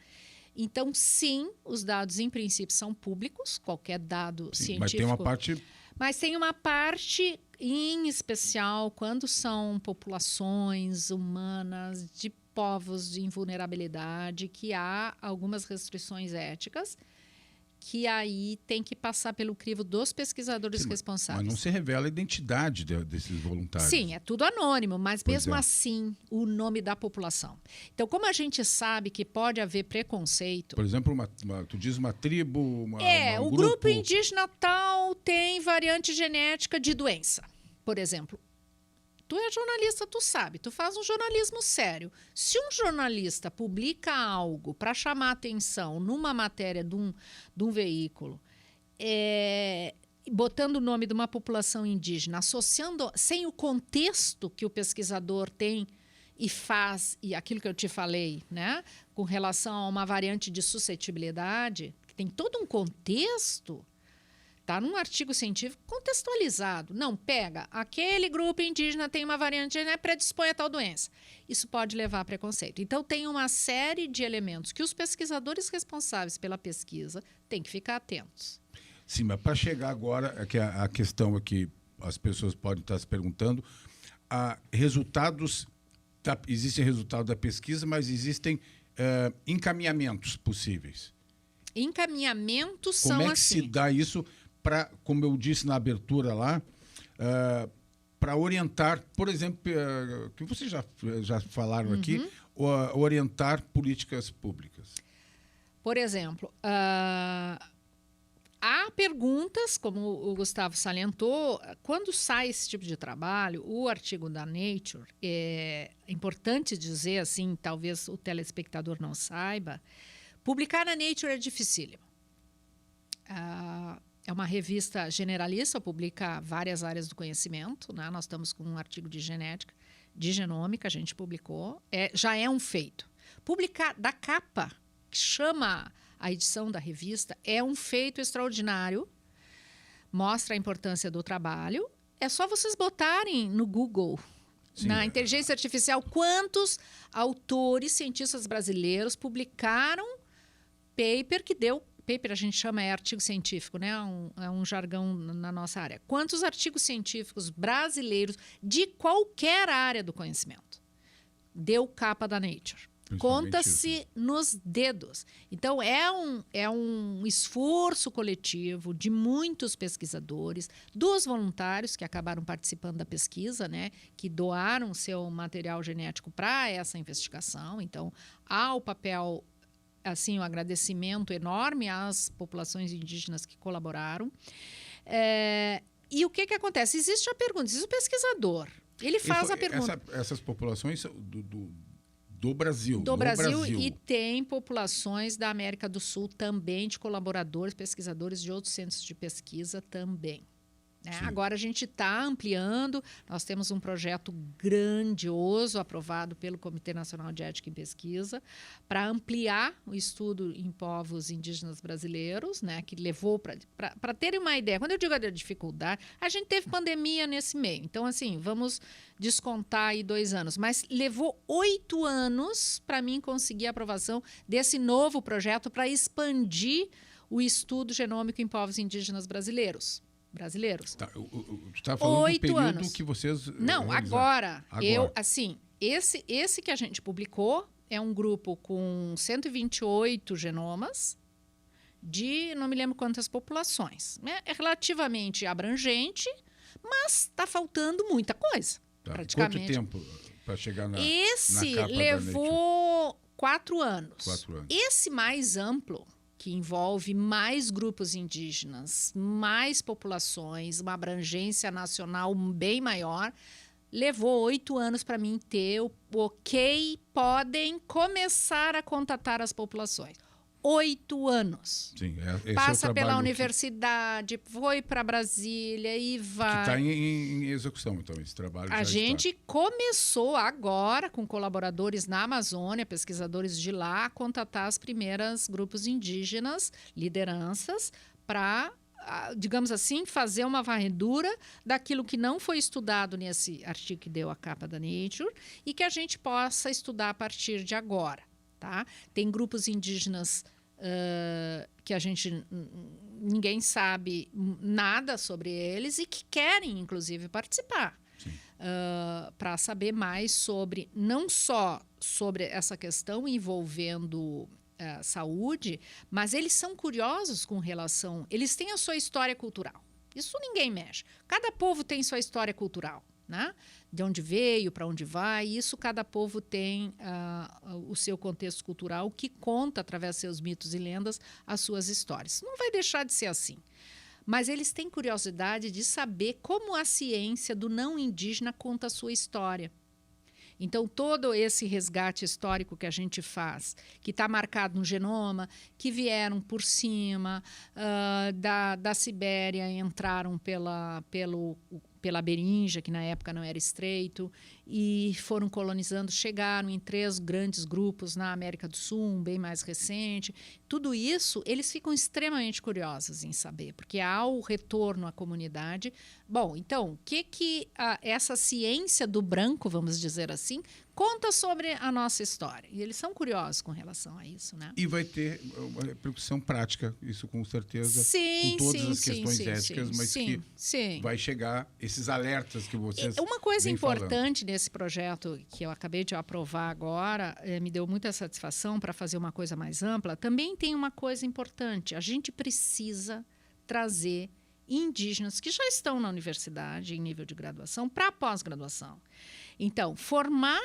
Então, sim, os dados, em princípio, são públicos, qualquer dado científico. Mas tem uma parte... Mas tem uma parte, em especial, quando são populações humanas de povos em vulnerabilidade, que há algumas restrições éticas, que aí tem que passar pelo crivo dos pesquisadores responsáveis. Mas não se revela a identidade desses voluntários. Sim, é tudo anônimo, mas mesmo assim, o nome da população. Então, como a gente sabe que pode haver preconceito... Por exemplo, tu diz uma tribo, o grupo indígena tal tem variante genética de doença, por exemplo. Tu é jornalista, tu sabe, tu faz um jornalismo sério. Se um jornalista publica algo para chamar atenção numa matéria de um veículo, botando o nome de uma população indígena, associando, sem o contexto que o pesquisador tem e faz, e aquilo que eu te falei, né, com relação a uma variante de suscetibilidade, que tem todo um contexto... Está num artigo científico contextualizado. Não, pega, aquele grupo indígena tem uma variante genética, predispõe a tal doença. Isso pode levar a preconceito. Então, tem uma série de elementos que os pesquisadores responsáveis pela pesquisa têm que ficar atentos. Sim, mas para chegar agora, que a questão aqui, as pessoas podem estar se perguntando, existem resultados da pesquisa, mas existem encaminhamentos possíveis. Encaminhamentos são assim... Como é que se dá isso... para, como eu disse na abertura lá, para orientar, por exemplo, que vocês já falaram aqui, orientar políticas públicas. Por exemplo, há perguntas, como o Gustavo salientou, quando sai esse tipo de trabalho, o artigo da Nature, é importante dizer assim, talvez o telespectador não saiba, publicar na Nature é dificílimo. É uma revista generalista, publica várias áreas do conhecimento, né? Nós estamos com um artigo de genética, de genômica, a gente publicou. Já é um feito. Publicar da capa, que chama a edição da revista, é um feito extraordinário, mostra a importância do trabalho. É só vocês botarem no Google, sim, na inteligência artificial, quantos autores, cientistas brasileiros publicaram paper que deu... Paper a gente chama artigo científico, né? É um jargão na nossa área. Quantos artigos científicos brasileiros de qualquer área do conhecimento deu capa da Nature? Conta-se nos dedos. Então, é um esforço coletivo de muitos pesquisadores, dos voluntários que acabaram participando da pesquisa, né? Que doaram seu material genético para essa investigação. Então, há o papel... assim, um agradecimento enorme às populações indígenas que colaboraram. E o que acontece? Existe a pergunta, existe o pesquisador. Ele faz a pergunta. Essas populações do Brasil. Do Brasil, e tem populações da América do Sul também, de colaboradores, pesquisadores de outros centros de pesquisa também. Né? Agora a gente está ampliando, nós temos um projeto grandioso aprovado pelo Comitê Nacional de Ética em Pesquisa para ampliar o estudo em povos indígenas brasileiros, né? Que levou, para terem uma ideia, quando eu digo a dificuldade, a gente teve pandemia nesse meio, então assim, vamos descontar aí 2 anos, mas levou 8 anos para mim conseguir a aprovação desse novo projeto para expandir o estudo genômico em povos indígenas brasileiros. Tá, tu está falando do período anos. que vocês... Não, agora. esse que a gente publicou é um grupo com 128 genomas de não me lembro quantas populações. É relativamente abrangente, mas está faltando muita coisa. Tá. Praticamente. Quanto tempo para chegar na Esse na capa da levou 4 anos. 4 anos. Esse mais amplo, que envolve mais grupos indígenas, mais populações, uma abrangência nacional bem maior, levou 8 anos para mim ter o ok, podem começar a contatar as populações. 8 anos. Sim, esse Passa é o pela trabalho universidade, foi para Brasília e que vai. está em execução, então, esse trabalho já A está. gente começou agora, com colaboradores na Amazônia, pesquisadores de lá, a contatar os primeiros grupos indígenas, lideranças, para, digamos assim, fazer uma varredura daquilo que não foi estudado nesse artigo que deu a capa da Nature e que a gente possa estudar a partir de agora. Tá? Tem grupos indígenas que a gente ninguém sabe nada sobre eles e que querem, inclusive, participar para saber mais sobre, não só sobre essa questão envolvendo saúde, mas eles são curiosos com relação... Eles têm a sua história cultural. Isso ninguém mexe. Cada povo tem sua história cultural. Né? De onde veio, para onde vai, isso cada povo tem o seu contexto cultural que conta, através de seus mitos e lendas, as suas histórias. Não vai deixar de ser assim. Mas eles têm curiosidade de saber como a ciência do não indígena conta a sua história. Então, todo esse resgate histórico que a gente faz, que está marcado no genoma, que vieram por cima da Sibéria, entraram pela Beringia, que na época não era estreito, e foram colonizando, chegaram em 3 grandes grupos na América do Sul, um bem mais recente. Tudo isso, eles ficam extremamente curiosos em saber, porque há o retorno à comunidade. Bom, então, o que essa ciência do branco, vamos dizer assim, conta sobre a nossa história? E eles são curiosos com relação a isso, né? E vai ter uma repercussão prática, isso com certeza, sim, com todas sim, as questões sim, éticas, sim, mas sim, que sim. vai chegar esses alertas que vocês Uma coisa vêm importante falando. nesse projeto que eu acabei de aprovar agora, me deu muita satisfação para fazer uma coisa mais ampla, também tem uma coisa importante. A gente precisa trazer indígenas que já estão na universidade, em nível de graduação, para a pós-graduação. Então, formar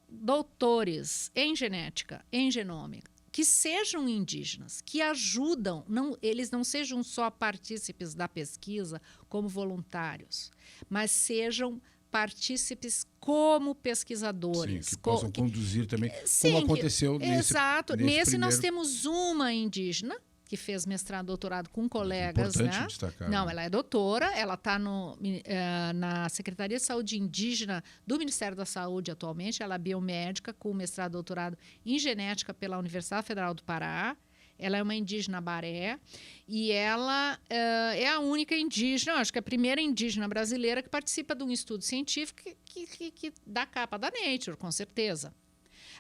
doutores em genética, em genômica, que sejam indígenas, que ajudam, eles não sejam só partícipes da pesquisa como voluntários, mas sejam partícipes como pesquisadores. Sim, que possam conduzir também, sim, como aconteceu nesse exato. Nesse nós primeiro... temos uma indígena que fez mestrado, doutorado com colegas. Importante né? destacar. Não, né? ela é doutora, ela está na Secretaria de Saúde Indígena do Ministério da Saúde atualmente, ela é biomédica com mestrado, doutorado em genética pela Universidade Federal do Pará. Ela é uma indígena baré e ela é a única indígena, acho que a primeira indígena brasileira que participa de um estudo científico que dá capa da Nature, com certeza.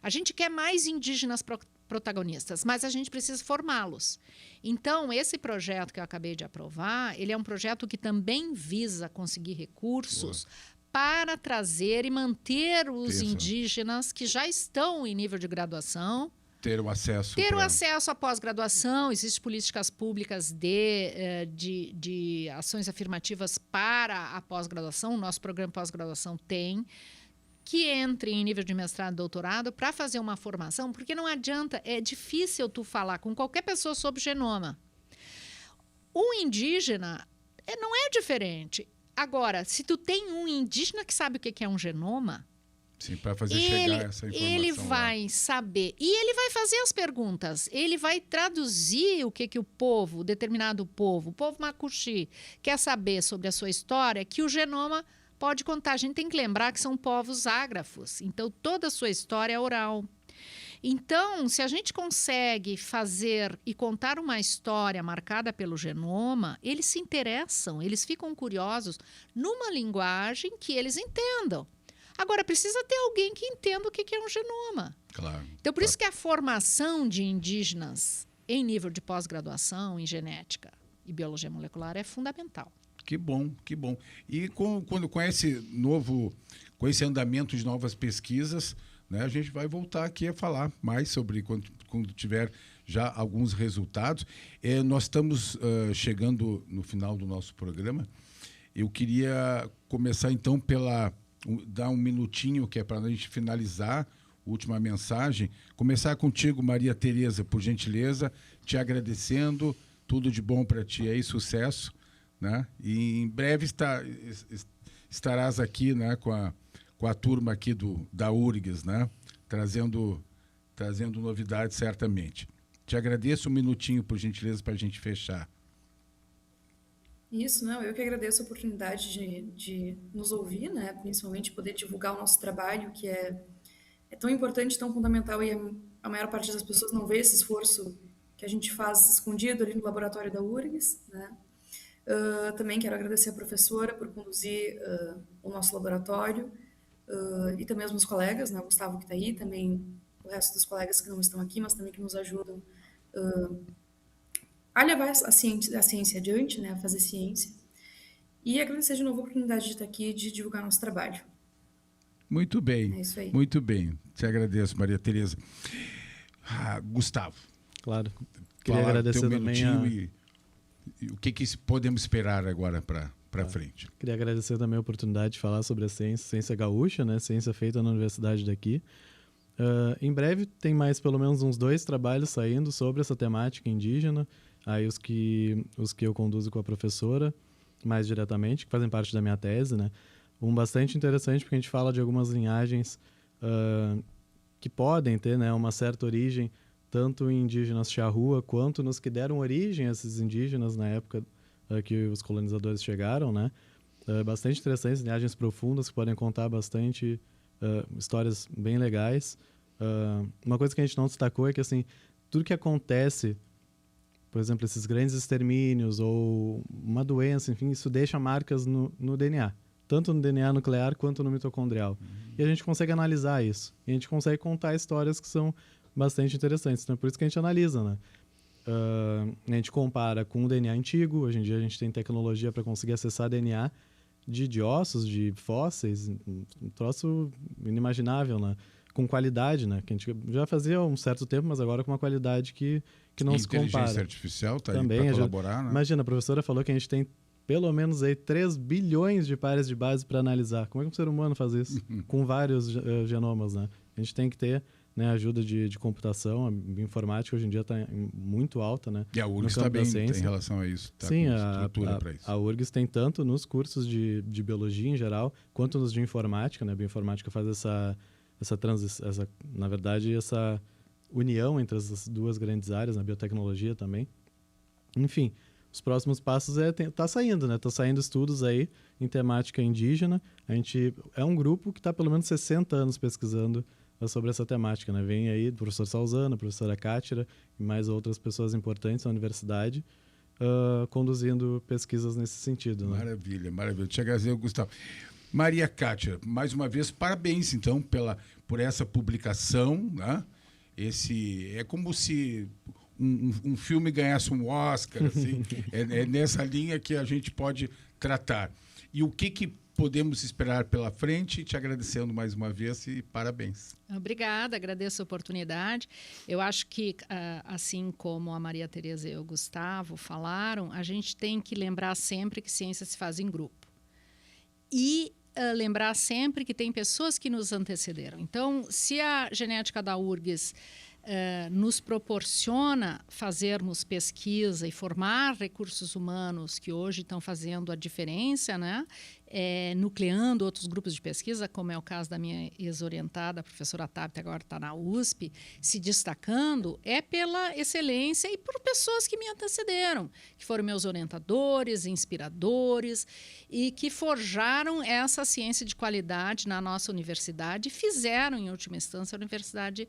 A gente quer mais indígenas protagonistas, mas a gente precisa formá-los. Então, esse projeto que eu acabei de aprovar, ele é um projeto que também visa conseguir recursos para trazer e manter os indígenas que já estão em nível de graduação, ter o acesso. Ter o acesso à pós-graduação, existem políticas públicas de ações afirmativas para a pós-graduação, o nosso programa pós-graduação tem, que entre em nível de mestrado e doutorado para fazer uma formação, porque não adianta, é difícil tu falar com qualquer pessoa sobre genoma. O indígena não é diferente. Agora, se tu tem um indígena que sabe o que é um genoma, sim, para fazer chegar essa informação. Ele vai saber. E ele vai fazer as perguntas. Ele vai traduzir o que o povo, determinado povo, o povo Makuxi, quer saber sobre a sua história, que o genoma pode contar. A gente tem que lembrar que são povos ágrafos. Então, toda a sua história é oral. Então, se a gente consegue fazer e contar uma história marcada pelo genoma, eles se interessam, eles ficam curiosos numa linguagem que eles entendam. Agora, precisa ter alguém que entenda o que é um genoma. Claro. Então, por isso que a formação de indígenas em nível de pós-graduação em genética e biologia molecular é fundamental. Que bom, que bom. E com esse novo com esse andamento de novas pesquisas, né, a gente vai voltar aqui a falar mais sobre quando tiver já alguns resultados. Nós estamos chegando no final do nosso programa. Eu queria começar, então, dar um minutinho, que é para a gente finalizar, última mensagem. Começar contigo, Maria Tereza, por gentileza, te agradecendo. Tudo de bom para ti aí, sucesso. Né? E em breve estarás aqui, né, com a turma aqui da URGS, né? Trazendo novidades, certamente. Te agradeço um minutinho, por gentileza, para a gente fechar. Isso, não, eu que agradeço a oportunidade de nos ouvir, né? Principalmente poder divulgar o nosso trabalho, que é tão importante, tão fundamental, e a maior parte das pessoas não vê esse esforço que a gente faz escondido ali no laboratório da URGS, né? Também quero agradecer a professora por conduzir o nosso laboratório, e também os meus colegas, né? O Gustavo, que está aí, também o resto dos colegas que não estão aqui, mas também que nos ajudam a levar a ciência adiante, né? A fazer ciência. E agradecer de novo a oportunidade de estar aqui e de divulgar nosso trabalho. Muito bem. É isso aí. Muito bem. Te agradeço, Maria Tereza. Gustavo. Claro. Queria agradecer também e o que podemos esperar agora para frente. Queria agradecer também a oportunidade de falar sobre a ciência gaúcha, né? Ciência feita na universidade daqui. Em breve tem mais pelo menos uns 2 trabalhos saindo sobre essa temática indígena. Aí os que eu conduzo com a professora, mais diretamente, que fazem parte da minha tese, né? Um bastante interessante, porque a gente fala de algumas linhagens que podem ter, né, uma certa origem, tanto em indígenas charrua, quanto nos que deram origem a esses indígenas na época que os colonizadores chegaram, né? Bastante interessantes, linhagens profundas que podem contar bastante histórias bem legais. Uma coisa que a gente não destacou é que, assim, tudo que acontece, por exemplo, esses grandes extermínios ou uma doença, enfim, isso deixa marcas no DNA. Tanto no DNA nuclear quanto no mitocondrial. E a gente consegue analisar isso. E a gente consegue contar histórias que são bastante interessantes. Então é por isso que a gente analisa, né? A gente compara com o DNA antigo. Hoje em dia a gente tem tecnologia para conseguir acessar DNA de ossos, de fósseis. Um troço inimaginável, né? Com qualidade, né? Que a gente já fazia há um certo tempo, mas agora com uma qualidade que não se compara. Inteligência artificial está aí Também para colaborar, né? Imagina, a professora falou que a gente tem pelo menos aí 3 bilhões de pares de base para analisar. Como é que um ser humano faz isso? Com vários genomas, né? A gente tem que ter, né, ajuda de computação. A bioinformática hoje em dia está muito alta, né? E a URGS está bem em relação a isso. Tá. Sim, com estrutura para isso. A URGS tem tanto nos cursos de biologia em geral, quanto nos de informática, né? A bioinformática faz essa transição, na verdade, essa união entre as 2 grandes áreas, na biotecnologia também. Enfim, os próximos passos tá saindo, né? Tá saindo estudos aí em temática indígena. A gente é um grupo que está pelo menos 60 anos pesquisando sobre essa temática, né? Vem aí o professor Salzano, a professora Cátira e mais outras pessoas importantes da universidade conduzindo pesquisas nesse sentido. Né? Maravilha, maravilha. Te agradeço, Gustavo. Maria Cátira, mais uma vez, parabéns, então, por essa publicação, né? É como se um filme ganhasse um Oscar, assim. É nessa linha que a gente pode tratar. E o que podemos esperar pela frente? Te agradecendo mais uma vez e parabéns. Obrigada, agradeço a oportunidade. Eu acho que, assim como a Maria Tereza e o Gustavo falaram, a gente tem que lembrar sempre que ciência se faz em grupo. E lembrar sempre que tem pessoas que nos antecederam. Então, se a genética da URGS nos proporciona fazermos pesquisa e formar recursos humanos que hoje estão fazendo a diferença, né? Nucleando outros grupos de pesquisa, como é o caso da minha ex-orientada, a professora Tabita, agora está na USP, se destacando, é pela excelência e por pessoas que me antecederam, que foram meus orientadores, inspiradores, e que forjaram essa ciência de qualidade na nossa universidade e fizeram, em última instância, a universidade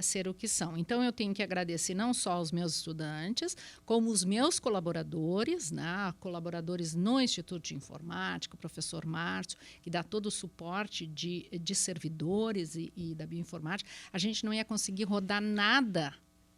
ser o que são. Então, eu tenho que agradecer não só aos meus estudantes, como os meus colaboradores, né? Colaboradores no Instituto de Informática, o professor Márcio, que dá todo o suporte de servidores e da bioinformática. A gente não ia conseguir rodar nada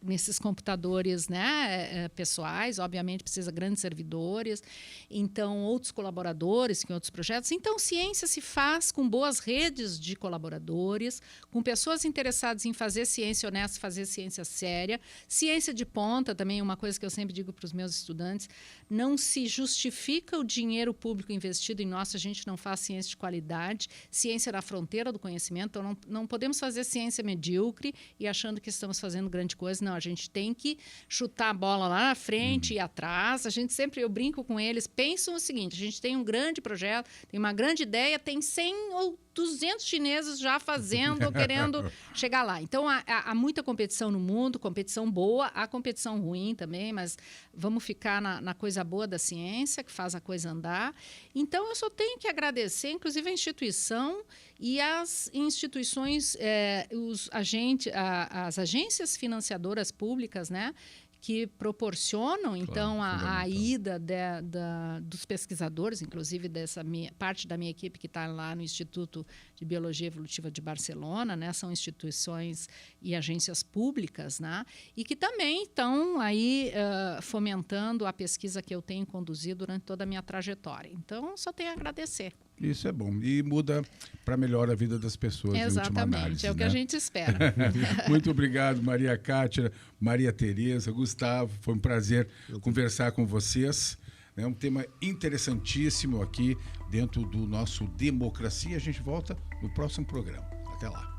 nesses computadores, né, pessoais, obviamente precisa de grandes servidores, então outros colaboradores que outros projetos. Então, ciência se faz com boas redes de colaboradores, com pessoas interessadas em fazer ciência honesta, fazer ciência séria, ciência de ponta também, uma coisa que eu sempre digo para os meus estudantes, não se justifica o dinheiro público investido em nós se a gente não faz ciência de qualidade, ciência na fronteira do conhecimento, então não podemos fazer ciência medíocre e achando que estamos fazendo grande coisa, não, a gente tem que chutar a bola lá na frente e atrás, a gente sempre, eu brinco com eles, pensam o seguinte, a gente tem um grande projeto, tem uma grande ideia, tem 100 ou 200 chineses já fazendo, querendo chegar lá. Então, há muita competição no mundo, competição boa, há competição ruim também, mas vamos ficar na coisa boa da ciência, que faz a coisa andar. Então, eu só tenho que agradecer, inclusive, a instituição e as instituições, as agências financiadoras públicas, né, que proporcionam, então, a ida dos pesquisadores, inclusive parte da minha equipe que está lá no Instituto de Biologia Evolutiva de Barcelona, né, são instituições e agências públicas, né, e que também estão aí fomentando a pesquisa que eu tenho conduzido durante toda a minha trajetória. Então, só tenho a agradecer. Isso é bom. E muda para melhor a vida das pessoas, em última análise. Exatamente, é o que a gente espera. Muito obrigado, Maria Cátia, Maria Tereza, Gustavo. Foi um prazer conversar com vocês. É um tema interessantíssimo aqui dentro do nosso Democracia. A gente volta no próximo programa. Até lá.